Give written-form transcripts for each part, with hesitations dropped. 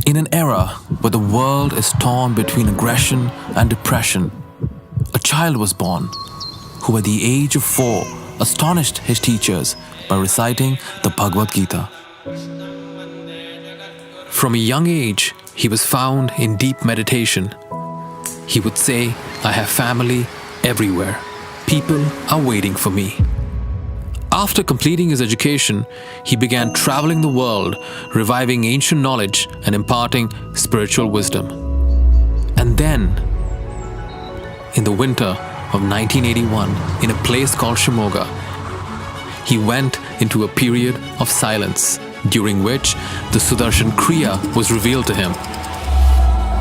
In an era where the world is torn between aggression and depression, a child was born who at the age of 4 astonished his teachers by reciting the Bhagavad Gita. From a young age, he was found in deep meditation. He would say, "I have family everywhere. People are waiting for me." After completing his education, he began traveling the world, reviving ancient knowledge and imparting spiritual wisdom. And then, in the winter of 1981, in a place called Shimoga, he went into a period of silence, during which the Sudarshan Kriya was revealed to him.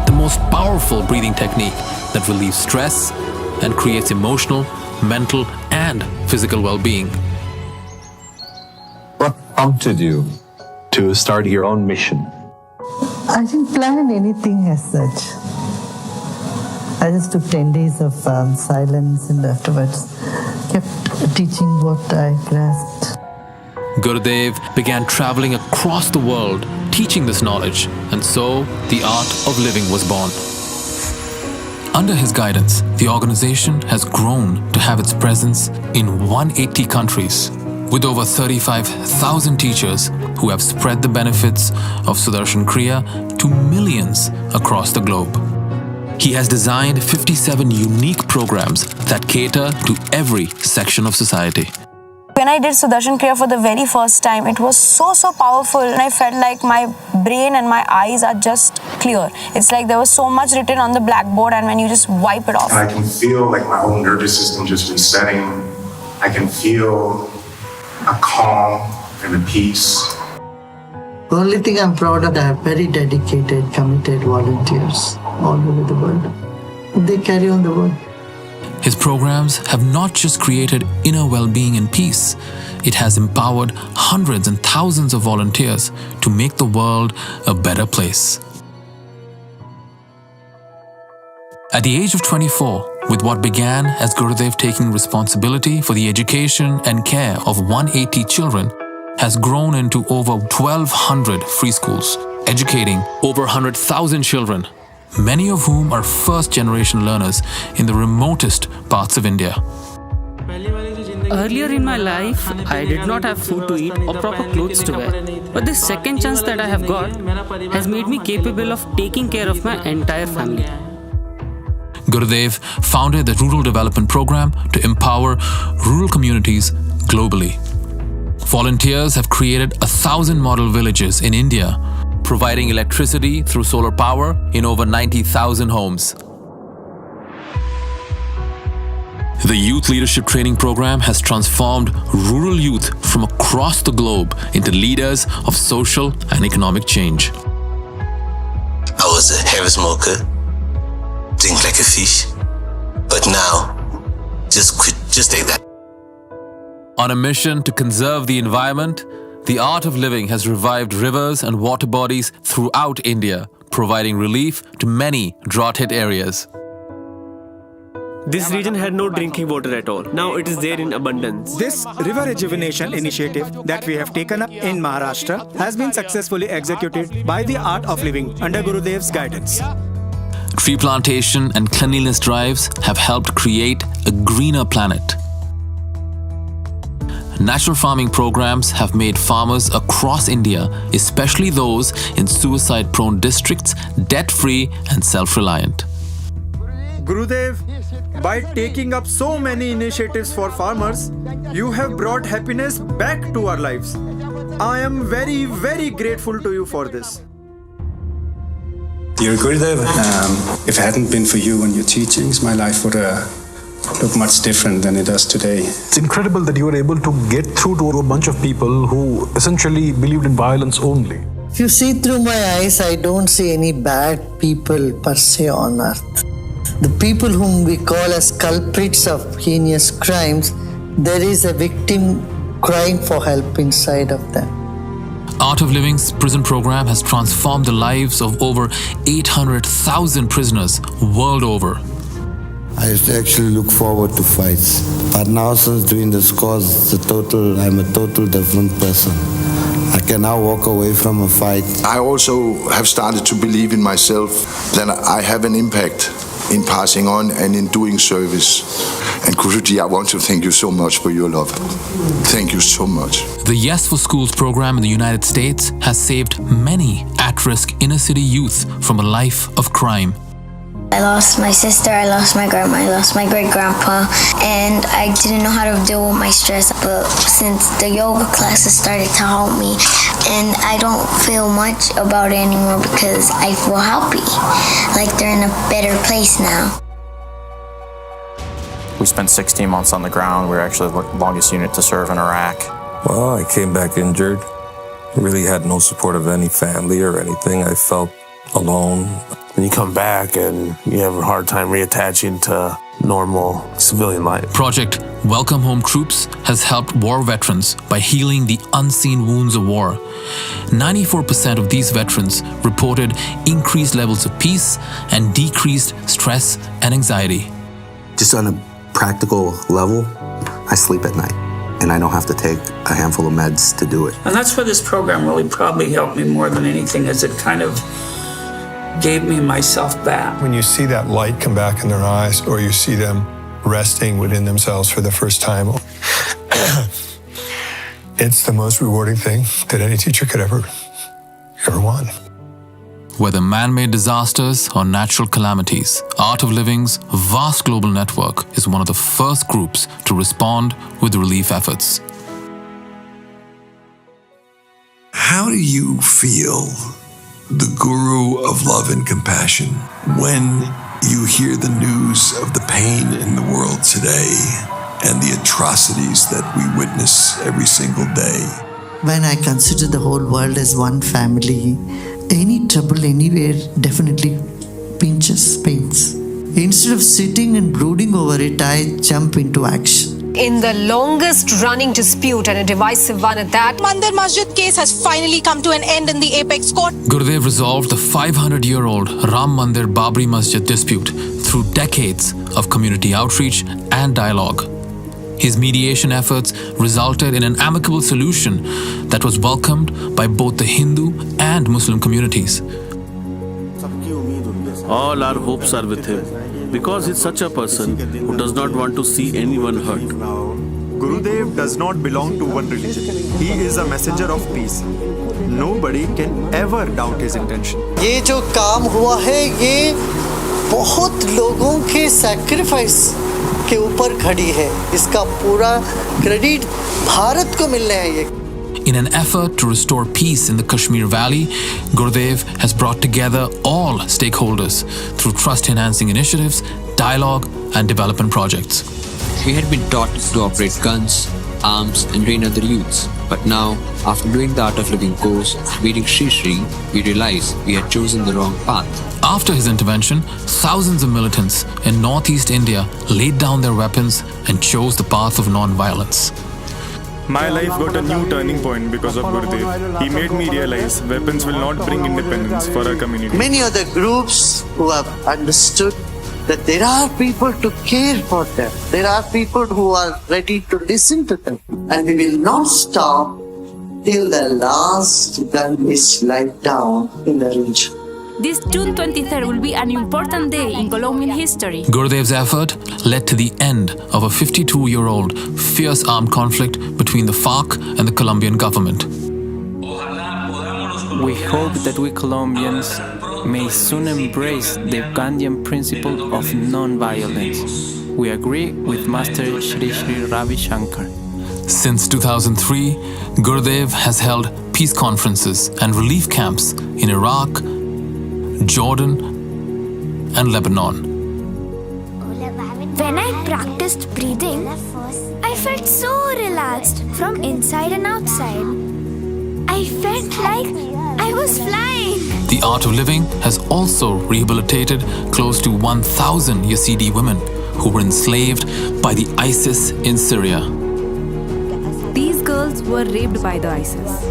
The most powerful breathing technique that relieves stress and creates emotional, mental, and physical well-being. What prompted you to start your own mission? I didn't plan anything as such. I just took 10 days of silence and afterwards kept teaching what I grasped. Gurudev began traveling across the world, teaching this knowledge, and so the art of living was born. Under his guidance, the organization has grown to have its presence in 180 countries, with over 35,000 teachers who have spread the benefits of Sudarshan Kriya to millions across the globe. He has designed 57 unique programs that cater to every section of society. When I did Sudarshan Kriya for the very first time, it was so powerful, and I felt like my brain and my eyes are just clear. It's like there was so much written on the blackboard, and when you just wipe it off. And I can feel like my whole nervous system just resetting. I can feel a calm and a peace. The only thing I'm proud of, I have very dedicated, committed volunteers all over the world. They carry on the work. His programs have not just created inner well-being and peace, it has empowered hundreds and thousands of volunteers to make the world a better place. At the age of 24, with what began as Gurudev taking responsibility for the education and care of 180 children, has grown into over 1,200 free schools, educating over 100,000 children, many of whom are first-generation learners in the remotest parts of India. Earlier in my life, I did not have food to eat or proper clothes to wear. But this second chance that I have got has made me capable of taking care of my entire family. Gurudev founded the Rural Development Program to empower rural communities globally. Volunteers have created 1,000 model villages in India, providing electricity through solar power in over 90,000 homes. The Youth Leadership Training Program has transformed rural youth from across the globe into leaders of social and economic change. I was a heavy smoker, drink like a fish, but now, just quit, just take that. On a mission to conserve the environment, the art of living has revived rivers and water bodies throughout India, providing relief to many drought-hit areas. This region had no drinking water at all. Now it is there in abundance. This river rejuvenation initiative that we have taken up in Maharashtra has been successfully executed by the Art of Living under Gurudev's guidance. Tree plantation and cleanliness drives have helped create a greener planet. Natural farming programs have made farmers across India, especially those in suicide-prone districts, debt-free and self-reliant. Gurudev, by taking up so many initiatives for farmers, you have brought happiness back to our lives. I am very, very grateful to you for this. Dear Gurudev, if it hadn't been for you and your teachings, my life would look much different than it does today. It's incredible that you were able to get through to a bunch of people who essentially believed in violence only. If you see through my eyes, I don't see any bad people per se on earth. The people whom we call as culprits of heinous crimes, there is a victim crying for help inside of them. Art of Living's prison program has transformed the lives of over 800,000 prisoners world over. I used to actually look forward to fights. But now since doing this course, I'm a total different person. I can now walk away from a fight. I also have started to believe in myself that I have an impact in passing on and in doing service. And Guruji, I want to thank you so much for your love. Thank you so much. The Yes for Schools program in the United States has saved many at-risk inner-city youth from a life of crime. I lost my sister, I lost my grandma, I lost my great-grandpa, and I didn't know how to deal with my stress. But since the yoga classes started to help me, and I don't feel much about it anymore because I feel happy, like they're in a better place now. We spent 16 months on the ground. We were actually the longest unit to serve in Iraq. Well, I came back injured. Really had no support of any family or anything. I felt alone. And you come back and you have a hard time reattaching to normal civilian life. Project Welcome Home Troops has helped war veterans by healing the unseen wounds of war. 94% of these veterans reported increased levels of peace and decreased stress and anxiety. Just on a practical level, I sleep at night and I don't have to take a handful of meds to do it. And that's where this program really probably helped me more than anything, is it kind of gave me myself back. When you see that light come back in their eyes, or you see them resting within themselves for the first time, it's the most rewarding thing that any teacher could ever want. Whether man-made disasters or natural calamities, Art of Living's vast global network is one of the first groups to respond with relief efforts. How do you feel, the guru of love and compassion, when you hear the news of the pain in the world today and the atrocities that we witness every single day? When I consider the whole world as one family, any trouble anywhere definitely pains. Instead of sitting and brooding over it, I jump into action. In the longest running dispute, and a divisive one at that, Mandir Masjid case has finally come to an end in the apex court. Gurudev resolved the 500-year-old Ram Mandir Babri Masjid dispute through decades of community outreach and dialogue. His mediation efforts resulted in an amicable solution that was welcomed by both the Hindu and Muslim communities. All our hopes are with him, because he's such a person who does not want to see anyone hurt. Gurudev does not belong to one religion. He is a messenger of peace. Nobody can ever doubt his intention. ये जो काम हुआ है, ये बहुत लोगों के sacrifice के ऊपर खड़ी है. इसका पूरा क्रेडिट भारत को मिलना है ये. In an effort to restore peace in the Kashmir Valley, Gurudev has brought together all stakeholders through trust-enhancing initiatives, dialogue, and development projects. We had been taught to operate guns, arms, and train other youths. But now, after doing the Art of Living course, reading Sri Sri, we realized we had chosen the wrong path. After his intervention, thousands of militants in northeast India laid down their weapons and chose the path of non-violence. My life got a new turning point because of Gurudev. He made me realize weapons will not bring independence for our community. Many other groups who have understood that there are people to care for them. There are people who are ready to listen to them. And we will not stop till the last gun is laid down in the region. This June 23rd will be an important day in Colombian history. Gurudev's effort led to the end of a 52-year-old fierce armed conflict between the FARC and the Colombian government. We hope that we Colombians may soon embrace the Gandhian principle of non-violence. We agree with Master Shri Shri Ravi Shankar. Since 2003, Gurudev has held peace conferences and relief camps in Iraq, Jordan, and Lebanon. When I practiced breathing, I felt so relaxed from inside and outside. I felt like I was flying. The Art of Living has also rehabilitated close to 1,000 Yazidi women who were enslaved by the ISIS in Syria. These girls were raped by the ISIS.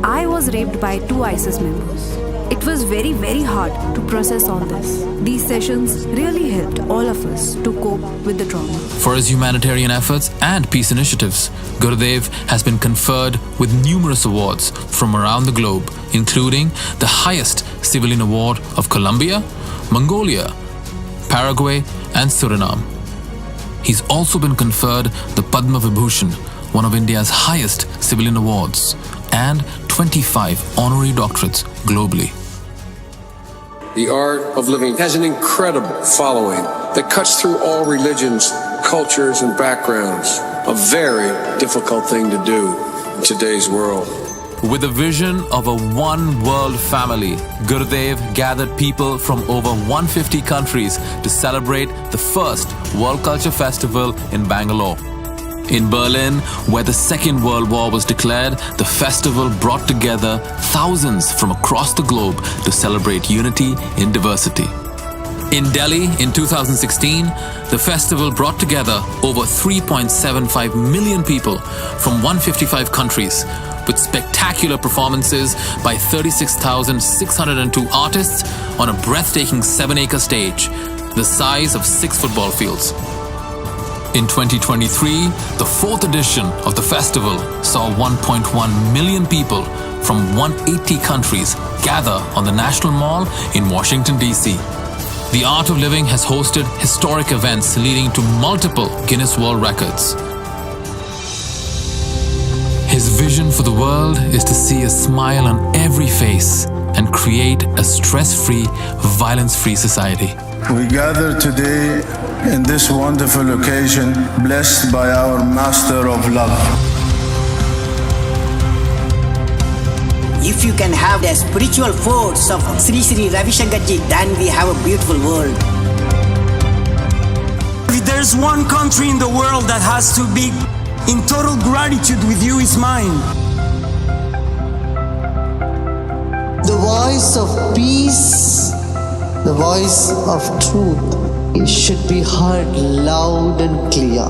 I was raped by 2 ISIS members. It was very, very hard to process all this. These sessions really helped all of us to cope with the trauma. For his humanitarian efforts and peace initiatives, Gurudev has been conferred with numerous awards from around the globe, including the highest civilian award of Colombia, Mongolia, Paraguay, and Suriname. He's also been conferred the Padma Vibhushan, one of India's highest civilian awards, and 25 honorary doctorates globally. The art of living has an incredible following that cuts through all religions, cultures, and backgrounds. A very difficult thing to do in today's world. With a vision of a one-world family, Gurudev gathered people from over 150 countries to celebrate the first World Culture Festival in Bangalore. In Berlin, where the Second World War was declared, the festival brought together thousands from across the globe to celebrate unity in diversity. In Delhi in 2016, the festival brought together over 3.75 million people from 155 countries, with spectacular performances by 36,602 artists on a breathtaking 7-acre stage, the size of 6 football fields. In 2023, the 4th edition of the festival saw 1.1 million people from 180 countries gather on the National Mall in Washington, D.C. The Art of Living has hosted historic events leading to multiple Guinness World Records. His vision for the world is to see a smile on every face and create a stress-free, violence-free society. We gather today in this wonderful occasion, blessed by our Master of Love. If you can have the spiritual force of Sri Sri Ravi Shankar ji, then we have a beautiful world. If there's one country in the world that has to be in total gratitude with you, is mine. The voice of peace, the voice of truth, it should be heard loud and clear.